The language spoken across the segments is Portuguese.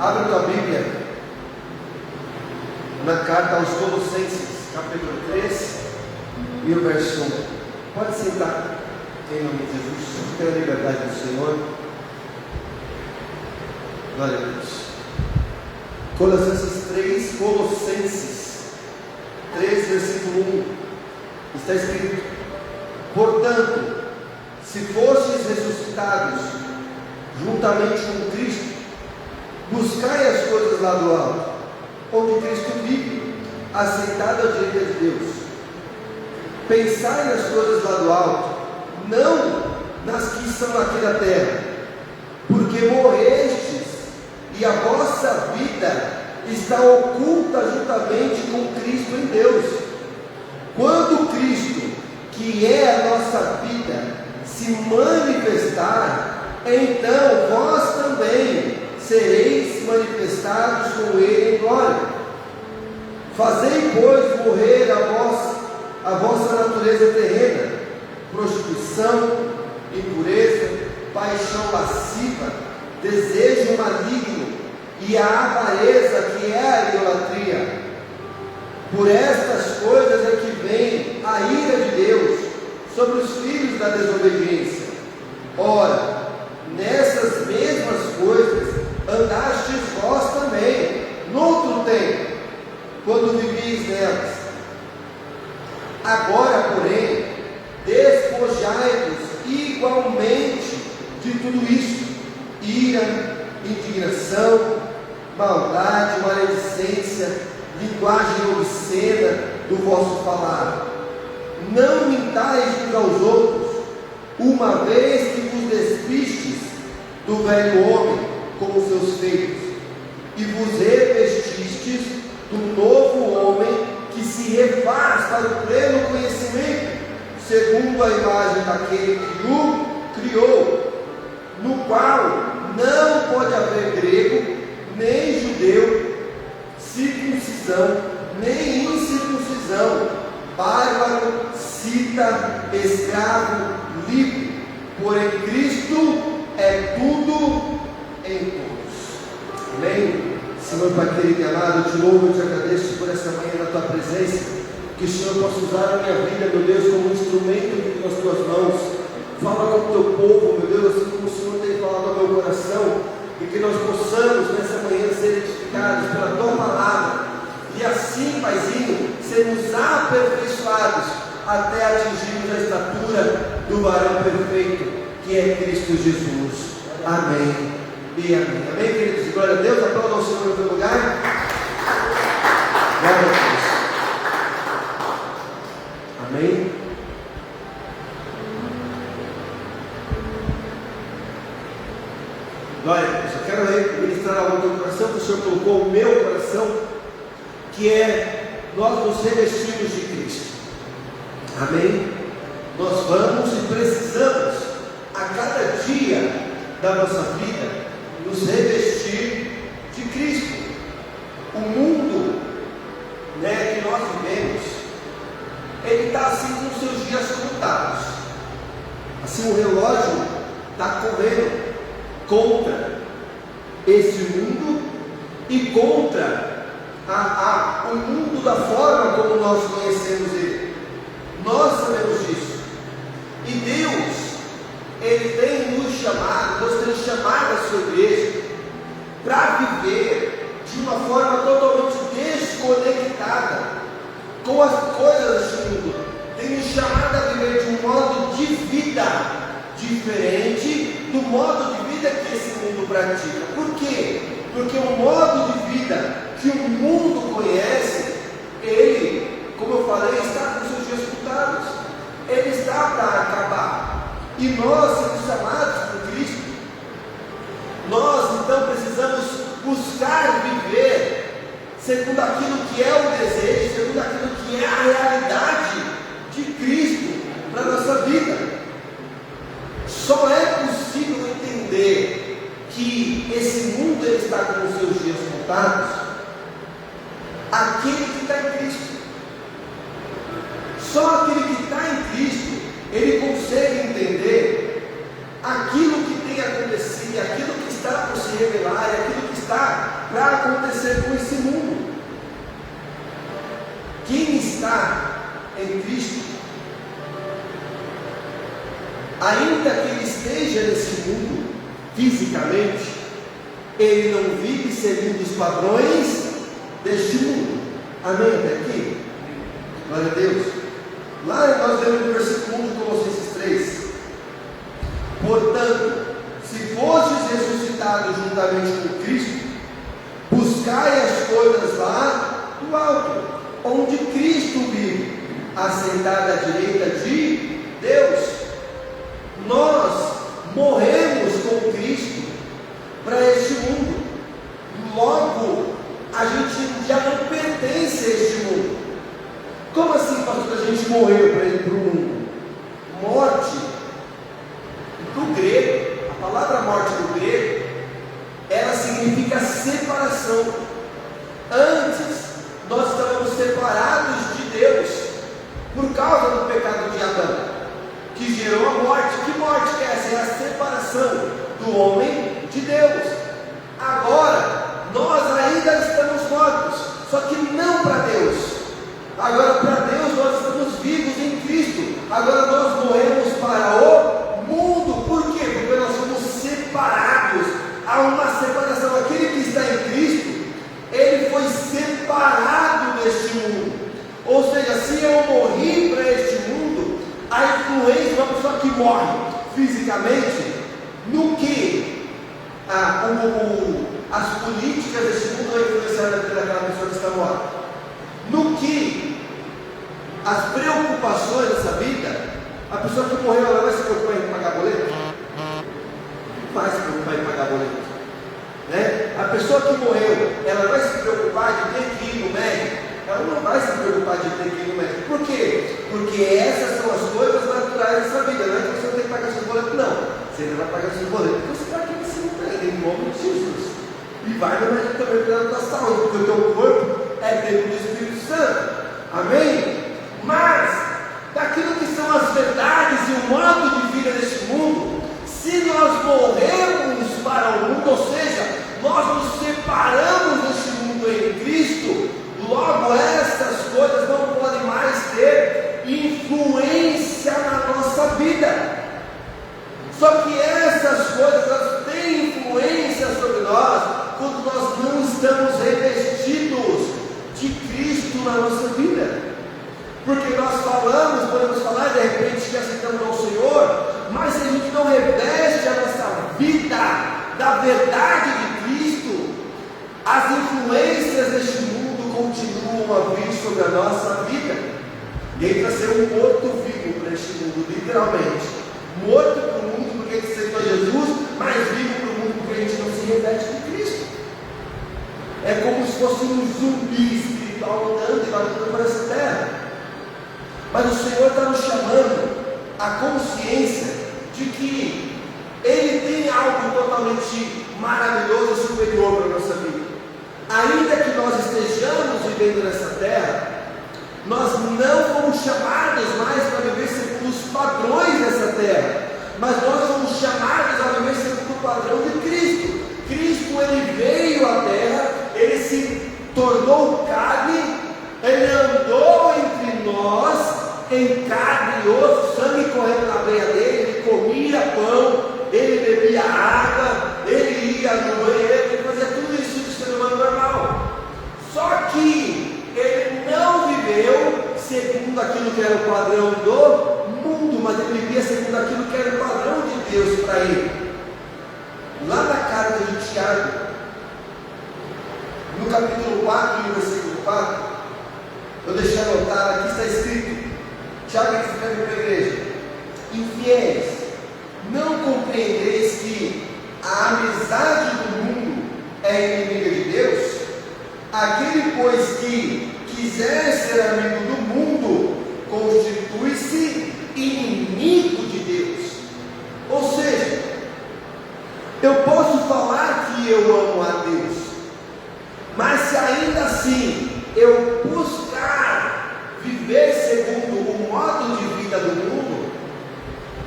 Abre tua Bíblia na carta aos Colossenses, capítulo 3 e o verso 1. Pode sentar, em nome de Jesus. Tenha a liberdade do Senhor. Glória a Deus. Colossenses 3, versículo 1. Está escrito: portanto, se fostes ressuscitados juntamente com Cristo, buscai as coisas lá do alto, onde Cristo vive, assentado à direita de Deus. Pensai nas coisas lá do alto, não nas que são aqui da terra, porque morrestes, e a vossa vida está oculta juntamente com Cristo em Deus. Quando Cristo, que é a nossa vida, se manifestar, então vós também sereis manifestados com Ele em glória. Fazei, pois, morrer a vossa natureza terrena: prostituição, impureza, paixão lasciva, desejo maligno e a avareza, que é a idolatria. Por estas coisas é que vem a ira de Deus sobre os filhos da desobediência. Ora, nessas mesmas coisas andastes vós também, noutro tempo, quando vivíeis nelas. Agora, porém, despojai-vos igualmente de tudo isto: ira, indignação, maldade, maledicência, linguagem obscena do vosso falar. Não mintais uns aos outros, uma vez que vos despistes do velho homem com os seus feitos, e vos revestistes do novo homem, que se refaz para o pleno conhecimento, segundo a imagem daquele que o criou, no qual não pode haver grego, nem judeu, circuncisão, nem incircuncisão, bárbaro, cita, escravo, livre, porém Cristo é tudo em todos. Amém? Senhor Pai querido e amado, eu te louvo e te agradeço por essa manhã na tua presença, que o Senhor possa usar a minha vida, meu Deus, como um instrumento nas tuas mãos. Fala com o teu povo, meu Deus, assim como o Senhor tem falado ao meu coração, e que nós possamos nessa manhã ser edificados pela tua palavra, e assim, Paizinho, sermos aperfeiçoados até atingirmos a estatura do varão perfeito, que é Cristo Jesus. Amém e amém. Amém, queridos? Glória a Deus. Aplauda o Senhor no teu lugar. Glória a Deus. Amém. Glória a Deus. Eu quero ministrar algo no teu coração, que o Senhor colocou no meu coração, que é: nós nos revestimos de Cristo. Amém? Nós vamos e precisamos, a cada dia da nossa vida, nos revestir de Cristo. O mundo, que nós vivemos, ele está assim com os seus dias contados. Assim, o relógio está correndo contra esse mundo e contra o mundo da forma como nós conhecemos ele. Nós sabemos disso. E Deus, Ele tem nos chamado, Deus tem chamado a sua igreja para viver de uma forma totalmente desconectada com as coisas deste mundo. Tem nos chamado a viver de um modo de vida diferente do modo de vida que esse mundo pratica. Por quê? Porque o modo de vida que o mundo conhece, ele, como eu falei, está com seus dias contados. Ele está para acabar. E nós, sendo chamados por Cristo, nós então precisamos buscar viver segundo aquilo que é o desejo, segundo aquilo que é a realidade de Cristo para a nossa vida. Só é possível entender que esse mundo ele está com os seus dias contados aquele que está em Cristo. Só aquele que está em Cristo, ele consegue entender aquilo que tem acontecido, aquilo que está por se revelar, aquilo que está quem está em Cristo, ainda que ele esteja nesse mundo fisicamente, ele não vive segundo os padrões deste mundo. Amém? Até aqui? Glória a Deus. Lá nós vemos no versículo 1 de Colossenses 3: portanto, se fostes ressuscitados juntamente com Cristo, buscai as coisas lá do alto, onde Cristo vive, assentado à direita de Deus. Nós morremos com Cristo para este mundo. Logo, a gente já não pertence a este mundo. Como assim, pastor, a gente morreu para o mundo? Morte, do grego, a palavra morte do grego, ela significa separação. Antes, nós estávamos separados de Deus, por causa do pecado de Adão, que gerou a morte. Que morte que é essa? É a separação do homem de Deus. Agora, nós ainda estamos mortos, só que não para Deus. Agora, para Deus, nós estamos vivos em Cristo. Agora, nós morremos para o mundo. Por quê? Porque nós somos separados. Há uma separação. Aquele que está em Cristo, ele foi separado deste mundo. Ou seja, se eu morri para este mundo, a influência de uma pessoa que morre fisicamente, no que as políticas deste mundo vão influenciar na vida daquela pessoa que está morta, no que as preocupações dessa vida, a pessoa que morreu, ela vai se preocupar em pagar boleto? Não vai se preocupar em pagar boleto, né? A pessoa que morreu, ela vai se preocupar de ter que ir no médico? Ela não vai se preocupar de ter que ir no médico. Por quê? Porque essas são as coisas naturais dessa vida. Não é que você não tem que pagar seu boleto, não. Você ainda vai pagar seu boleto, porque você está aqui nesse mundo ainda, em nome de Jesus. E vai no médico também cuidar da tua saúde, porque o teu corpo é templo do Espírito Santo. Amém? Mas, daquilo que são as verdades e o modo de vida deste mundo, se nós morrermos para o mundo, ou seja, nós nos separamos deste mundo em Cristo, logo essas coisas não podem mais ter influência na nossa vida. Só que essas coisas, elas têm influência sobre nós quando nós não estamos revestidos de Cristo na nossa vida. Porque nós falamos, podemos falar de repente que aceitamos ao Senhor, mas se a gente não reveste a nossa vida da verdade de Cristo, as influências deste mundo continuam a vir sobre a nossa vida. E aí para ser um morto-vivo para este mundo, literalmente. Morto para o mundo porque a gente aceitou Jesus, mas vivo para o mundo porque a gente não se reveste de Cristo. É como se fosse um zumbi espiritual andando e batendo por essa terra. Mas o Senhor está nos chamando à consciência de que Ele tem algo totalmente maravilhoso e superior para a nossa vida. Ainda que nós estejamos vivendo nessa terra, nós não fomos chamados mais para viver segundo os padrões dessa terra, mas nós fomos chamados a viver segundo o padrão de Cristo. Cristo, Ele veio à terra, Ele se tornou carne, Ele andou entre nós, em carne e osso, sangue correndo na veia dele, ele comia pão, ele bebia água, ele ia no banheiro, ele fazia tudo isso de ser humano normal. Só que ele não viveu segundo aquilo que era o padrão do mundo, mas ele vivia segundo aquilo que era o padrão de Deus para ele. Lá na carta de Tiago, no capítulo 4, no versículo 4, eu deixei anotado, aqui está escrito. Tiago escreve para a igreja: infiéis, não compreendeis que a amizade do mundo é inimiga de Deus? Aquele, pois, que quiser ser amigo do mundo, constitui-se inimigo de Deus. Ou seja, eu posso falar que eu amo a Deus, mas se ainda assim eu buscar viver segundo o modo de vida do mundo,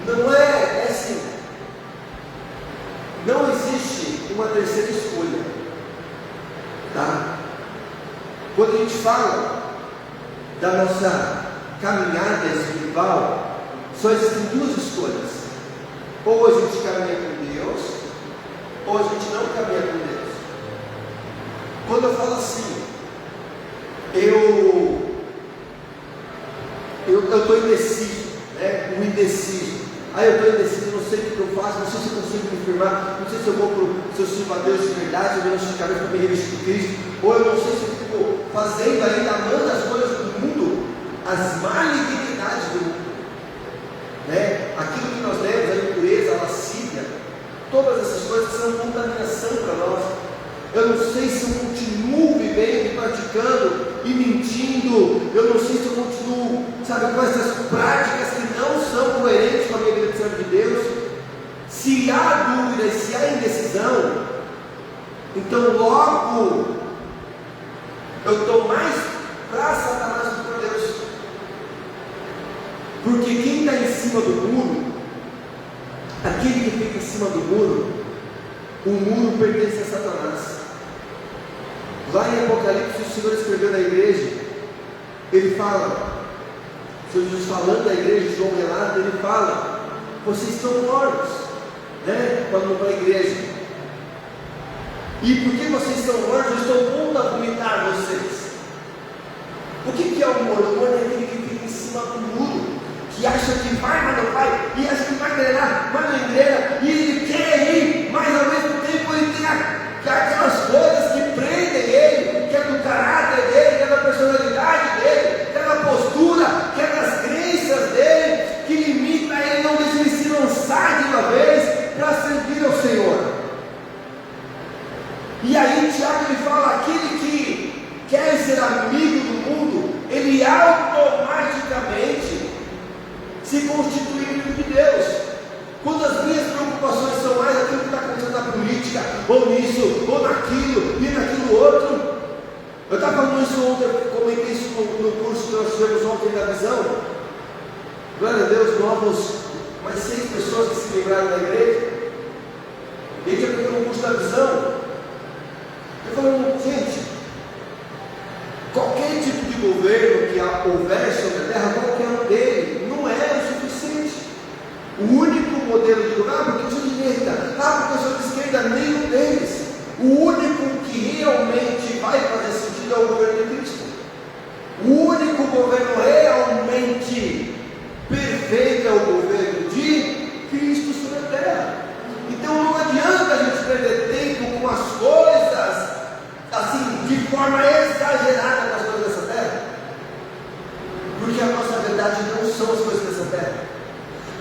não é assim. Não existe uma terceira escolha, tá? Quando a gente fala da nossa caminhada espiritual, só existem duas escolhas: ou a gente caminha com Deus, ou a gente não caminha com Deus. Quando eu falo assim, eu estou indeciso, né? Um indeciso. Aí eu estou indeciso, não sei o que eu faço, não sei se eu consigo me firmar, não sei se eu vou para o seu sirvo a Deus de verdade, eu não estou de cabeça para me revestir de Cristo, ou eu não sei se eu fico fazendo ainda, amando as coisas do mundo, as malignidades do mundo, né? Aquilo que nós lemos, a impureza, a lascívia, todas essas coisas são contaminação para nós. Eu não sei se eu continuo vivendo e praticando e mentindo. Eu não sei se eu continuo, sabe, com essas práticas que não são coerentes com a minha vida de servo de Deus. Se há dúvida, se há indecisão, então logo eu estou mais para Satanás do que para Deus. Porque quem está em cima do muro, aquele que fica em cima do muro, o muro pertence a Satanás. Lá em Apocalipse, o Senhor escreveu na igreja, ele fala, Jesus falando da igreja, João relata, ele fala: vocês estão mortos, né? Quando para a igreja. E porque vocês estão mortos, eu estou pondo a vomitar vocês. O que é o morto? O morto é aquele que fica em cima do muro, que acha que vai, mas não vai, e acha que vai engrenar, mas não engrena, e ele quer ir, mas ao mesmo tempo ele tem aquelas coisas que prendem ele, que é do caráter dele, que é da personalidade dele, que é da postura, que é das crenças dele, que limita ele, não deixa ele se lançar de uma vez para servir ao Senhor. E aí Tiago ele fala: aquele que quer ser amigo do mundo, ele automaticamente se constitui amigo de Deus. Quando as minhas preocupações são mais aquilo que está acontecendo na política, ou nisso, ou naquilo, e naquilo outro. Eu estava falando isso ontem, eu comentei isso no curso que nós tivemos ontem da visão. Glória a Deus, mais 6 pessoas que se lembraram da igreja. E a gente aprendeu no curso da visão. Eu falei: gente, qualquer tipo de governo que houver sobre a terra, qualquer um dele, não é o suficiente. O único modelo de governo, porque eu sou de direita, porque eu sou de esquerda, nenhum deles. O único que realmente vai fazer sentido é o governo de Cristo. O único governo realmente perfeito é o governo de Cristo sobre a terra. Então não adianta a gente perder tempo com as coisas assim, de forma exagerada com as coisas dessa terra, porque a nossa verdade não são as coisas dessa terra.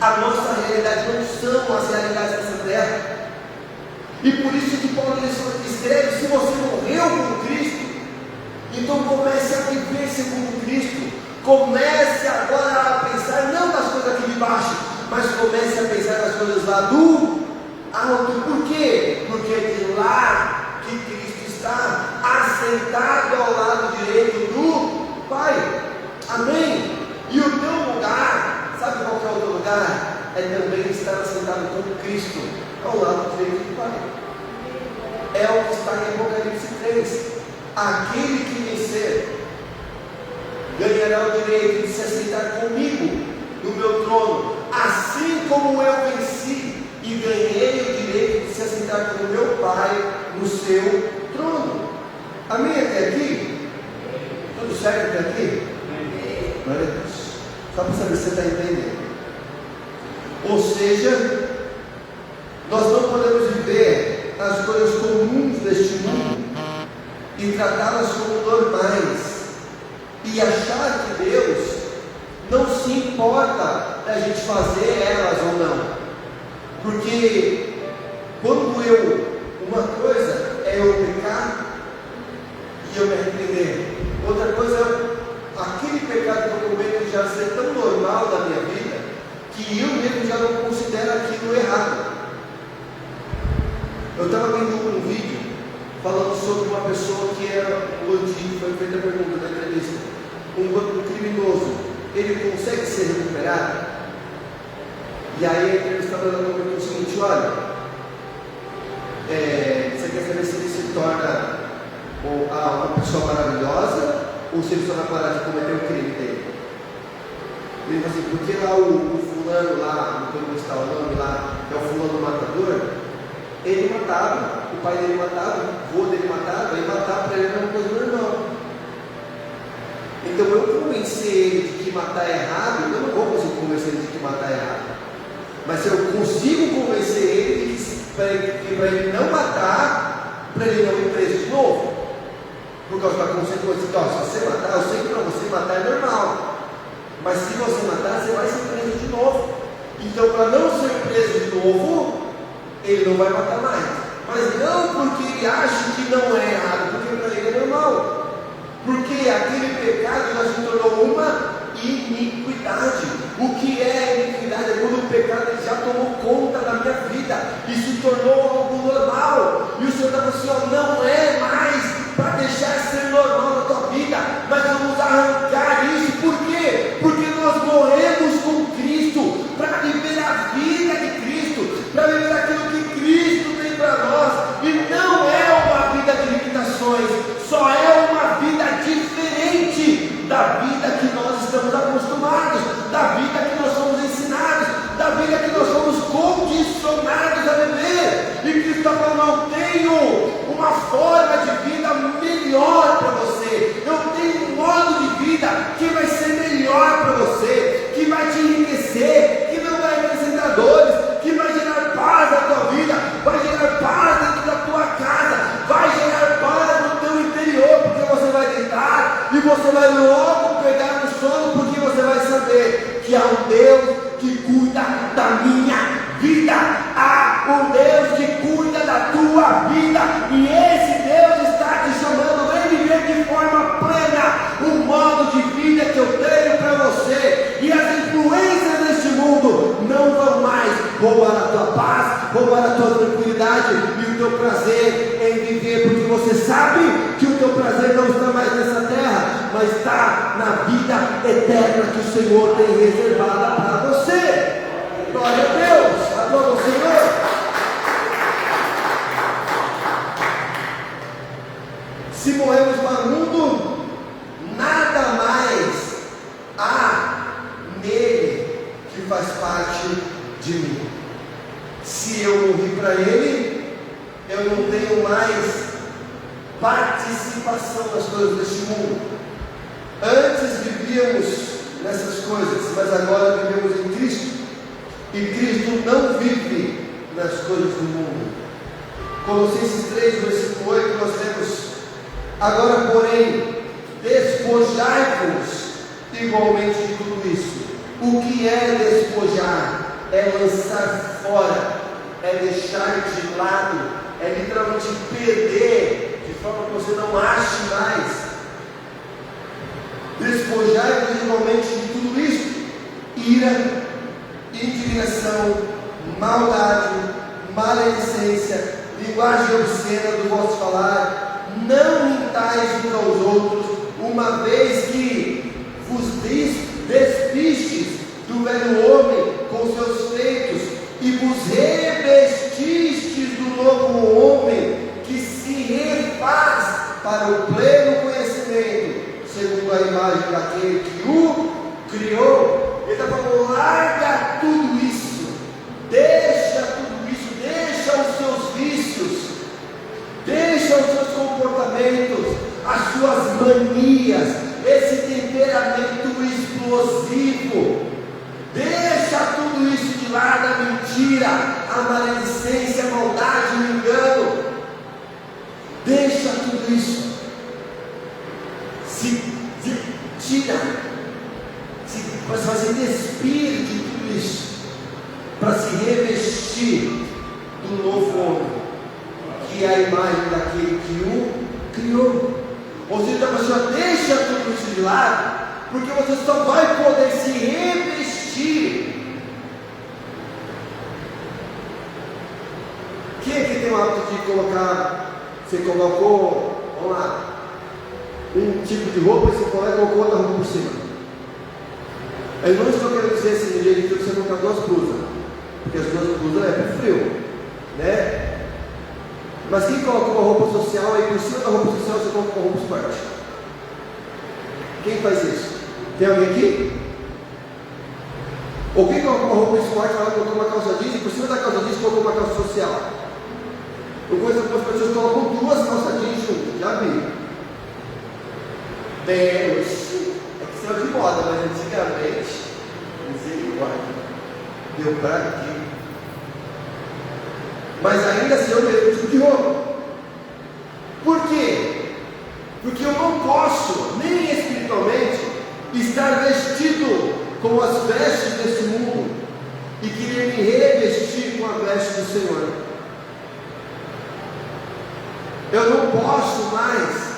A nossa realidade não são as realidades dessa terra. E por isso que Paulo escreve: se você morreu com Cristo, então comece a viver segundo Cristo. Comece agora a pensar não nas coisas aqui de baixo, mas comece a pensar nas coisas lá do alto. Por quê? Porque é de lá que Cristo está, assentado ao lado direito do Pai. Amém? E o teu lugar, sabe qual que é o teu lugar? É também estar assentado com Cristo ao lado direito do Pai. É o que está em Apocalipse 3. Aquele que vencer ganhará o direito de se assentar comigo no meu trono, assim como eu venci e ganhei o direito de se assentar com o meu Pai no seu trono. Amém até aqui? Tudo certo até aqui? Glória a Deus. Só para saber se você está entendendo. Ou seja, nós não podemos viver as coisas comuns deste mundo e tratá-las como normais e achar que Deus não se importa da gente fazer elas ou não. Porque quando uma coisa é eu pecar e eu me arrepender, outra coisa é aquele pecado que eu cometo já ser tão normal da minha vida que eu mesmo já não considero aquilo errado. Eu estava vendo um vídeo falando sobre uma pessoa que era um bandido, foi feita a pergunta da entrevista: um criminoso, ele consegue ser recuperado? E aí a entrevistadora comentou o seguinte: olha, você quer saber se ele se torna uma pessoa maravilhosa ou se ele só vai parar de cometer o crime dele. Ele fala assim, porque lá o fulano lá, não vou citar o nome lá, que é o fulano matador, ele matava, o pai dele matava, o vô dele matava, e matar para ele era uma coisa normal. Então eu convencer ele de que matar é errado, eu não vou conseguir convencer ele de que matar é errado. Mas se eu consigo convencer ele de que para ele não matar, para ele não ir preso de novo, por causa da consequência, então, se você matar, eu sei que para você matar é normal, mas se você matar, você vai ser preso de novo. Então, para não ser preso de novo, ele não vai matar mais. Mas não porque ele acha que não é errado, porque para ele é normal. Porque aquele pecado já se tornou uma iniquidade. O que é iniquidade? É quando o pecado já tomou conta da minha vida e se tornou algo normal. E o Senhor está falando assim, ó, não é mais para deixar ser normal na tua vida, mas vamos arrancar isso. Por quê? Porque nós morremos com Cristo para viver a vida de Cristo, para viver aquilo que Cristo tem para nós. E não é uma vida de limitações, só é uma vida diferente da vida que nós estamos acostumados, da vida que nós somos ensinados, da vida que nós somos condicionados a viver. E Cristo está falando, eu tenho uma forma de vida melhor para você, eu tenho um modo de vida que vai ser melhor para você, que vai te enriquecer, que não vai acrescentar dores, que vai gerar paz na tua vida, vai gerar paz dentro da tua casa, vai gerar paz no teu interior, porque você vai deitar e você vai logo pegar no sono, porque você vai saber que há um Deus que cuida da minha vida, há um Deus que cuida da tua vida, e esse Deus está te chamando a viver de forma plena o modo de vida que eu tenho para você, e as influências deste mundo não vão mais roubar a tua paz, roubar a tua tranquilidade e o teu prazer em viver, porque você sabe que o teu prazer não está mais nessa terra, mas está na vida eterna que o Senhor tem reservada para você. Glória a Deus, adora o Senhor. Se morremos para o mundo, nada mais há nele que faz parte de mim. Se eu morri para ele, eu não tenho mais participação nas coisas deste mundo. Antes vivíamos nessas coisas, mas agora vivemos em Cristo. E Cristo não vive nas coisas do mundo. Colossenses 3, versículo 8, nós temos: agora, porém, despojai-vos igualmente de tudo isso. O que é despojar? É lançar fora, é deixar de lado, é literalmente perder, de forma que você não ache mais. Despojai-vos igualmente de tudo isso: ira, indignação, maldade, maledicência, linguagem obscena do vosso falar. Não mintais uns aos outros, uma vez que vos despistes do velho homem com seus feitos e vos revestistes do novo homem, que se refaz para o pleno conhecimento, segundo a imagem daquele que o criou. Ele está falando, larga tudo isso, deixa tudo isso, deixa os seus vícios, deixa os seus comportamentos, as suas manias, esse temperamento explosivo, deixa tudo isso de lado, a mentira, a maledicência, a maldade, o engano, deixa tudo isso, se tira. Mas se despir de tudo isso, para se revestir do novo homem, que é a imagem daquele que o criou. Ou seja, você deixa tudo isso de lado, porque você só vai poder se revestir. Quem é que tem o hábito de colocar, você colocou, vamos lá, um tipo de roupa e você colocou outra roupa por cima? Eu não estou querendo dizer assim, no dia de frio você colocar duas blusas, porque as duas blusas é para frio, né? Mas quem coloca uma roupa social, aí por cima da roupa social você coloca uma roupa esporte? Quem faz isso? Tem alguém aqui? Ou quem colocou uma roupa esporte, ela colocou uma calça jeans e por cima da calça jeans colocou uma calça social? Eu conheço algumas pessoas que colocam duas calças jeans juntas, já vi. Deus, é que saiu de moda, mas antigamente, misericórdia, deu pra quê? Mas ainda assim é o mesmo tipo de roupa. Por quê? Porque eu não posso, nem espiritualmente, estar vestido com as vestes desse mundo e querer me revestir com a veste do Senhor. Eu não posso mais,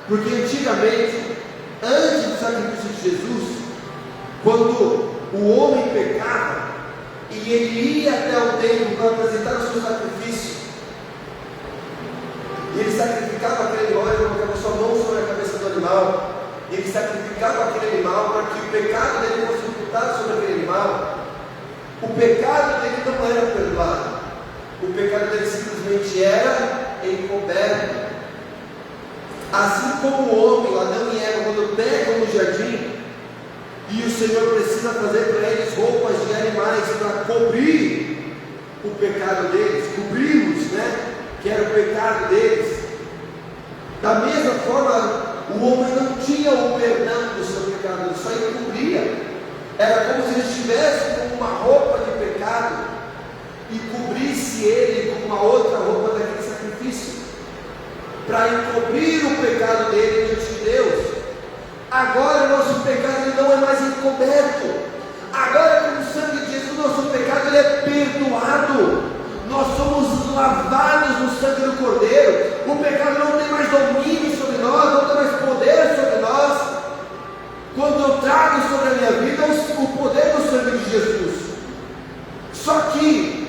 porque antigamente, antes do sacrifício de Jesus, quando o homem pecava e ele ia até o templo para apresentar o seu sacrifício, ele sacrificava aquele óleo, colocava sua mão sobre a cabeça do animal. Ele sacrificava aquele animal para que o pecado dele fosse imputado sobre aquele animal. O pecado dele não era perdoado. O pecado dele simplesmente era encoberto. Assim como o homem, Adão e Eva, quando pecam no jardim, e o Senhor precisa fazer para eles roupas de animais para cobrir o pecado deles, cobri-los, né? Que era o pecado deles. Da mesma forma, o homem não tinha o perdão do seu pecado, ele só encobria. Era como se ele estivesse com uma roupa de pecado e cobrisse ele com uma outra roupa daquele sacrifício, para encobrir o pecado dele diante de Deus. Agora o nosso pecado ele não é mais encoberto. Agora, com o sangue de Jesus, nosso pecado ele é perdoado. Nós somos lavados no sangue do Cordeiro. O pecado não tem mais domínio sobre nós, não tem mais poder sobre nós. Quando eu trago sobre a minha vida o poder do sangue de Jesus. Só que,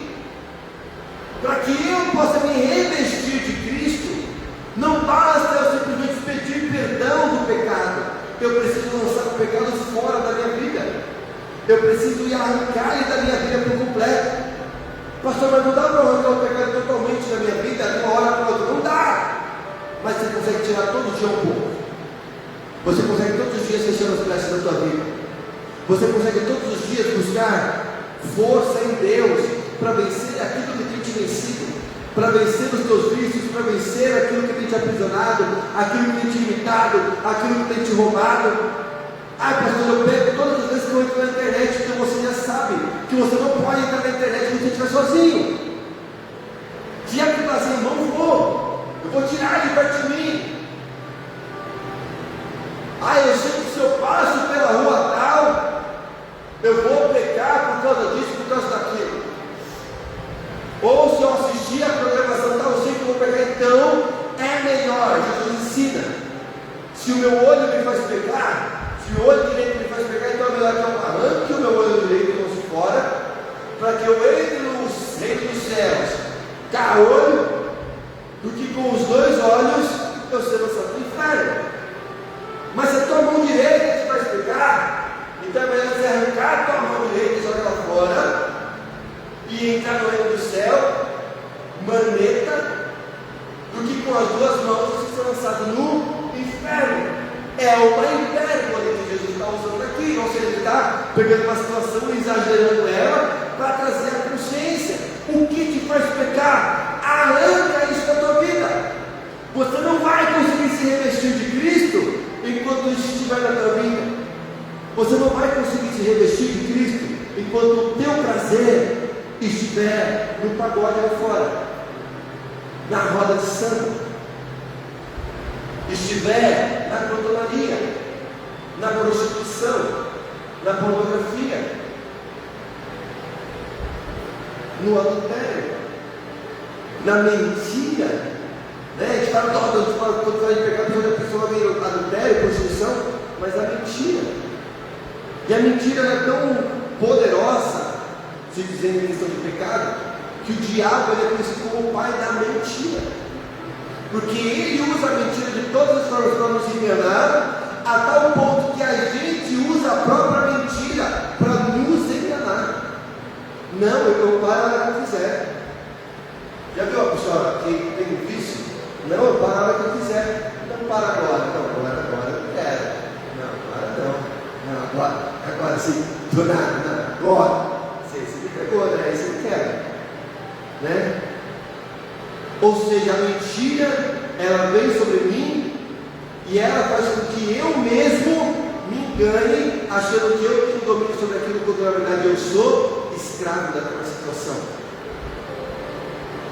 para que eu possa me revestir de Cristo, não basta eu simplesmente pedir perdão do pecado. Eu preciso lançar o pecado fora da minha vida. Eu preciso ir arrancar ele da minha vida por completo. Pastor, mas não dá para arrancar o pecado totalmente da minha vida de uma hora para outra? Não dá. Mas você consegue tirar todo dia um pouco. Você consegue todos os dias fechar as brechas da tua vida. Você consegue todos os dias buscar força em Deus para vencer aquilo que tem te vencido, para vencer os teus vícios, para vencer aquilo que tem te aprisionado, aquilo que tem te imitado, aquilo que tem te roubado. Ah, pastor, eu pego todas as vezes que eu entro na internet, porque você já sabe que você não pode entrar na internet se você estiver sozinho. Já que está sem mão, eu vou tirar ele perto de mim. Ah, eu sei que se eu passo pela rua tal, eu vou pecar por causa disso, por causa daquilo. Ou se eu assistir a programação tal, eu sei que eu vou pecar, então é melhor. Jesus ensina. Se o meu olho me faz pecar, se o olho direito me faz pecar, então é melhor que eu arranque o meu olho direito e lance fora, para que eu entre no reino dos céus, caolho, do que com os dois olhos eu ser lançado no inferno. Mas se a tua mão direita te faz pecar, então é melhor você arrancar a tua mão direita e jogar ela fora, e entrar no reino do céu, maneta, do que com as duas mãos você ser lançado no inferno. É uma hipérbole que Jesus está usando aqui, ou seja, ele está pegando uma situação e exagerando ela para trazer a consciência. O que te faz pecar? Arranca isso da tua vida. Você não vai conseguir se revestir de Cristo enquanto isso estiver na tua vida. Você não vai conseguir se revestir de Cristo enquanto o teu prazer estiver no pagode lá fora, na roda de samba, estiver na clotonaria, na prostituição, na pornografia, no adultério, na mentira, né? A gente fala, quando fala de pecado, quando a pessoa vem no adultério, prostituição, mas a mentira, e a mentira é tão poderosa, se dizendo em questão de pecado, que o diabo ele é conhecido como o pai da mentira. Porque ele usa a mentira de todas as formas para nos enganar, a tal ponto que a gente usa a própria mentira para nos enganar. Não, eu paro a hora que eu quiser. Já viu a pessoa que tem um vício? Não, eu paro a hora que eu quiser. Não para agora. Não, agora eu não quero. agora sim, do nada, agora. Você me pegou, né? Aí você não quer, né? Ou seja, a mentira, ela vem sobre mim e ela faz com que eu mesmo me engane, achando que eu tenho domínio sobre aquilo, quando na verdade eu sou escravo daquela situação.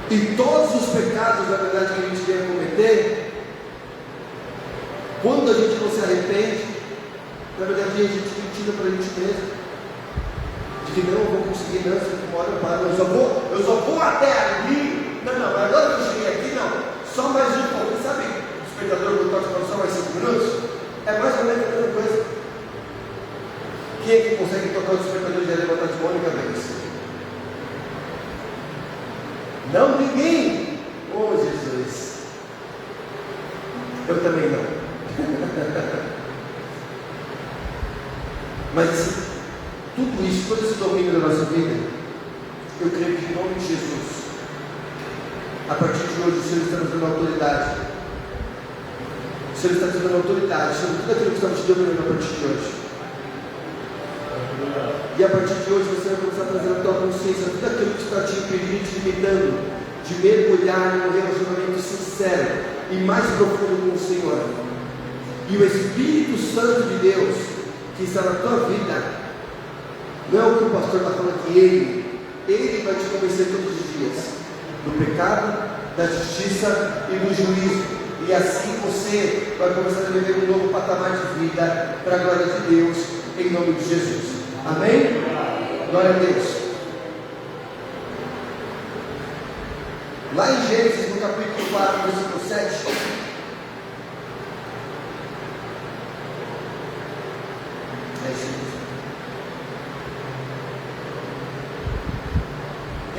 E todos os pecados, na verdade, que a gente vem a cometer, quando a gente não se arrepende, na verdade a gente mentira para a gente mesmo. De que não, eu vou conseguir, não, se uma hora eu paro, eu só vou até ali. Não, agora que eu cheguei aqui, não, só mais um pouco. Sabe, o despertador do toque para só mais 5 minutos? É mais ou menos a mesma coisa. Quem é que consegue tocar o despertador e já levantar de única vez? Não, ninguém. Oh, Jesus. Eu também não. Mas assim, tudo isso, todo esse domínio da nossa vida, eu creio que em nome de Jesus, a partir de hoje, o Senhor está nos dando autoridade. O Senhor está nos dando autoridade sobre tudo aquilo que estamos te dominando a partir de hoje. E a partir de hoje você vai começar a trazer a tua consciência tudo aquilo que está te impedindo, te limitando de mergulhar em um relacionamento sincero e mais profundo com o Senhor. E o Espírito Santo de Deus que está na tua vida, não é o que o pastor está falando aqui, ele vai te convencer todos os dias do pecado, da justiça e do juízo. E assim você vai começar a viver um novo patamar de vida para a glória de Deus, em nome de Jesus. Amém? Glória a Deus. Lá em Gênesis, no capítulo 4, versículo 7.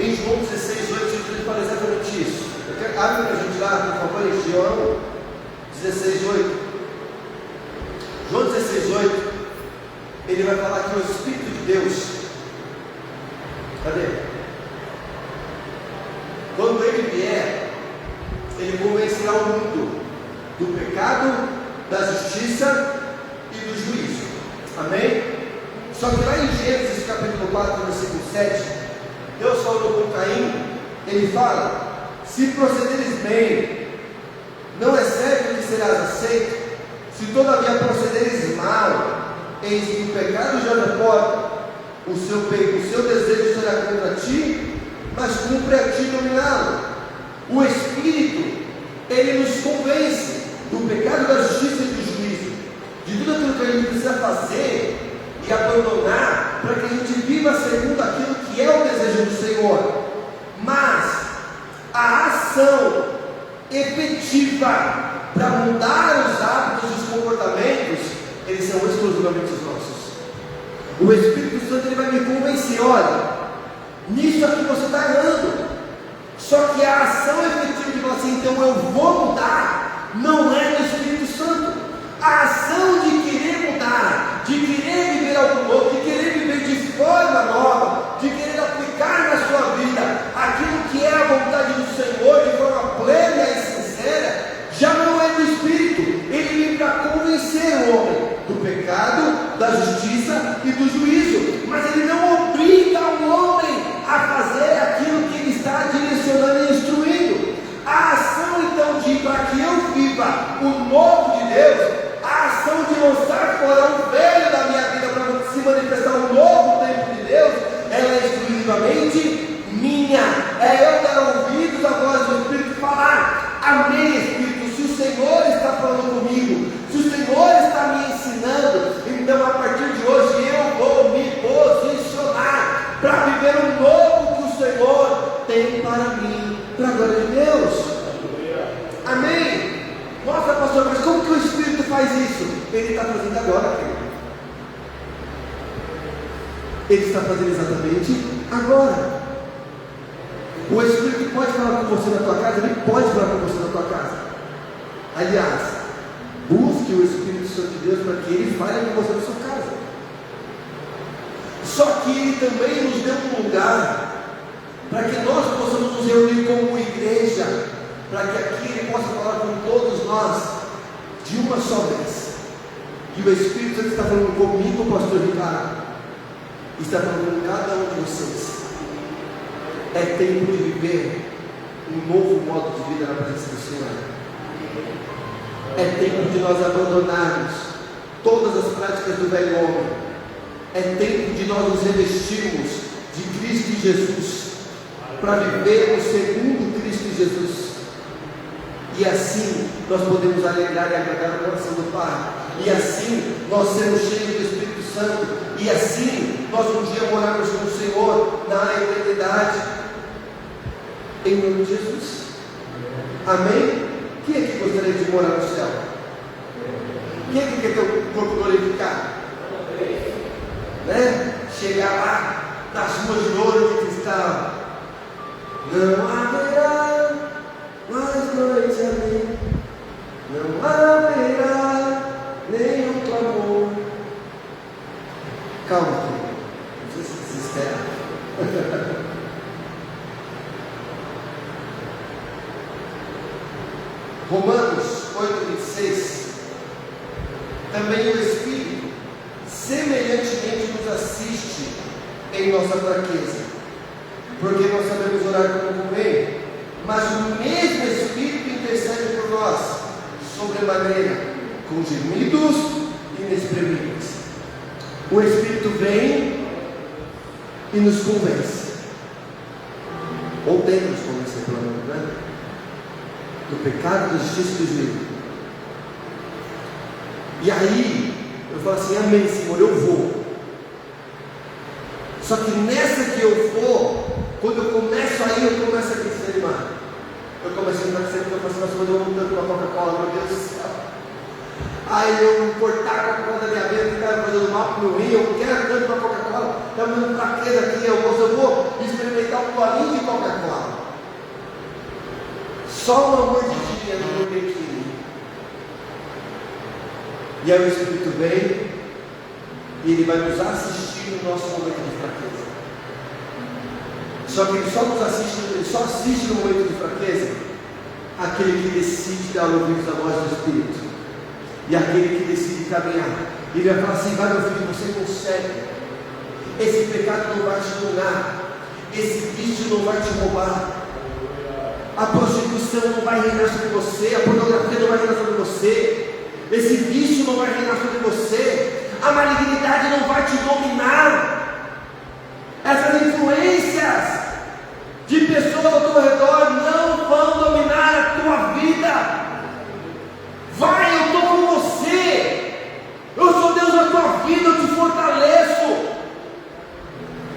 Em João 16, 8, Jesus fala exatamente isso. Abre para a gente lá, por favor, em João 16, 8. João 16, 8. Ele vai falar que o Espírito de Deus, cadê? Quando ele vier, ele convencerá o mundo do pecado, da justiça e do juízo. Amém? Só que lá em Gênesis capítulo 4, versículo 7, Deus falou com Caim, ele fala: se procederes bem, não é certo que serás aceito. Se todavia procederes mal, eis que o pecado já na porta, o seu desejo será contra ti, mas cumpre a ti dominá-lo. O Espírito, ele nos convence do pecado, da justiça e do juízo, de tudo aquilo que a gente precisa fazer e abandonar, para que a gente viva segundo aquilo que é o desejo do Senhor. Mas a ação efetiva para mudar os hábitos e os comportamentos, eles são exclusivamente os nossos. O Espírito Santo, ele vai me convencer: olha, nisso aqui você está errando. Só que a ação efetiva de falar assim, então eu vou mudar, não é do Espírito Santo. A ação de querer mudar, de querer viver algo novo, de querer viver de forma nova, de querer aplicar na sua vida aquilo que é a vontade do Senhor de forma plena e sincera, já não é do Espírito. Ele vem para convencer o homem do pecado, da justiça e do juízo, mas ele não obriga o homem a fazer aquilo que ele está direcionando e instruindo. A ação então de para que eu viva o novo de Deus, a ação de mostrar fora o velho da minha vida para se manifestar o novo tempo de Deus, ela é exclusivamente minha. É eu dar ouvidos à voz do Espírito e falar: amém, Espírito, se o Senhor está falando comigo, se o Senhor está me ensinando, então a partir de hoje eu vou me posicionar para viver o novo que o Senhor tem para mim, para a glória de Deus. Amém? Nossa, pastor, mas como que o Espírito faz isso? Ele está fazendo agora, querido. Ele está fazendo exatamente agora. O Espírito pode falar com você na tua casa, ele pode falar com você na tua casa. Aliás, busque o Espírito Santo de Deus para que ele fale com você na sua casa. Só que ele também nos deu um lugar para que nós possamos nos reunir como igreja, para que aqui ele possa falar com todos nós de uma só vez. E o Espírito Santo está falando comigo, pastor Ricardo, está falando com cada um de vocês. É tempo de viver um novo modo de vida na presença do Senhor. É tempo de nós abandonarmos todas as práticas do velho homem. É tempo de nós nos revestirmos de Cristo Jesus, para vivermos segundo Cristo Jesus. E assim nós podemos alegrar e agradar o coração do Pai. E assim nós sermos cheios do Espírito Santo. E assim nós um dia morarmos com o Senhor na eternidade. Em nome de Jesus. Amém? Quem é que gostaria de morar no céu? Quem é que quer ter o corpo glorificado? Né? Chegar lá nas ruas de ouro de cristal. Não haverá mais noite ali. Não haverá nenhum clamor. Calma, filho. Não sei se desespera. Romanos 8,26. Também o Espírito semelhantemente nos assiste em nossa fraqueza, porque não sabemos orar como convém, mas o mesmo Espírito intercede por nós, sobremaneira, com gemidos inexprimíveis. O Espírito vem e nos convence, ou tenta nos convencer, pelo menos, né? Do pecado, da justiça e do juízo. E aí eu falo assim: amém, Senhor, eu vou. Só que nessa que eu for, quando eu começo aí, eu começo a desanimar. Eu começo a ficar sempre, eu faço uma eu tanto com a Coca-Cola, meu Deus do céu. Aí eu cortar a Coca-Cola da minha vida, que estava fazendo mal para o meu rim, eu quero tanto com a Coca-Cola, está me dando fraqueza aqui, eu vou experimentar um golinho de Coca-Cola. Só uma mordidinha no meu biquíni. E aí o Espírito vem e ele vai nos assistir no nosso momento de fraqueza. Só que ele só nos assiste, ele só assiste no momento de fraqueza aquele que decide dar ouvidos à voz do Espírito. E aquele que decide caminhar. Ele vai falar assim: vai, meu filho, você consegue. Esse pecado não vai te dominar. Esse vício não vai te roubar. A prostituição não vai reinar sobre você. A pornografia não vai reinar sobre você. Esse vício não vai reinar sobre você. A malignidade não vai te dominar. Essas influências de pessoas ao teu redor não vão dominar a tua vida. Vai, eu estou com você. Eu sou Deus da tua vida, eu te fortaleço.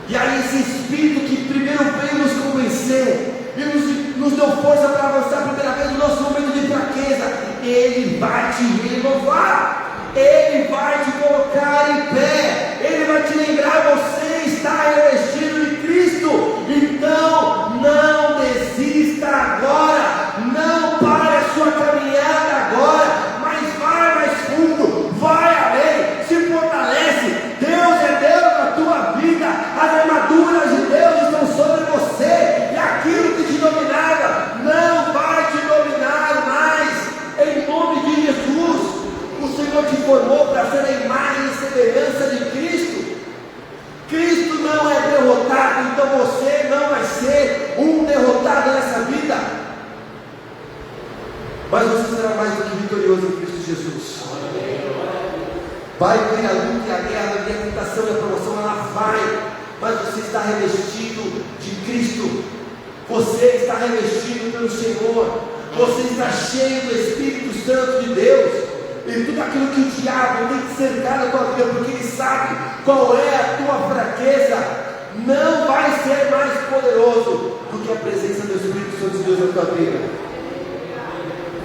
E aí esse Espírito que primeiro veio nos convencer e nos deu força para avançar a primeira vez no nosso momento de fraqueza, ele vai te renovar, ele vai te colocar em pé, ele vai te lembrar: você está revestido de Cristo. Então não desista agora, não pare a sua caminhada agora, mas vai mais fundo, vai além, se fortalece. Deus é Deus na tua vida, as armaduras de Deus estão sobre você, e aquilo que te dominava não vai te dominar mais. Em nome de Jesus, o Senhor te formou para ser a imagem e semelhança de Cristo. Cristo não é derrotado, então você não vai ser um derrotado nessa vida, mas você será mais do que vitorioso em Cristo Jesus. Vai vir a luta e a guerra, a tentação e a promoção, ela vai, mas você está revestido de Cristo, você está revestido pelo Senhor, você está cheio do Espírito Santo de Deus. E tudo aquilo que o diabo tem que cercar na tua vida, porque ele sabe qual é a tua fraqueza, não vai ser mais poderoso do que a presença do Espírito Santo de Deus na tua vida.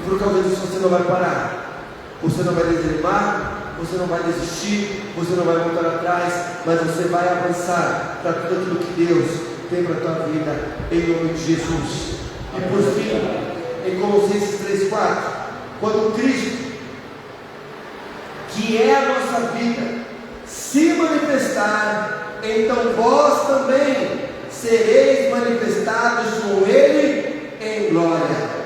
Por causa disso você não vai parar, você não vai desanimar, você não vai desistir, você não vai voltar atrás, mas você vai avançar para tudo aquilo que Deus tem para a tua vida, em nome de Jesus. E por fim, em Colossenses 3,4, quando Cristo, que é a nossa vida, se manifestar, então vós também sereis manifestados com Ele em glória.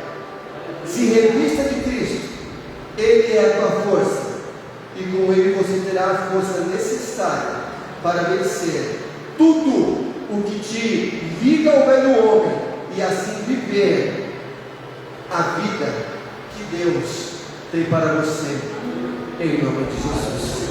Se revista de Cristo, Ele é a tua força, e com Ele você terá a força necessária para vencer tudo o que te liga ao velho homem e assim viver a vida que Deus tem para você, em nome de Jesus.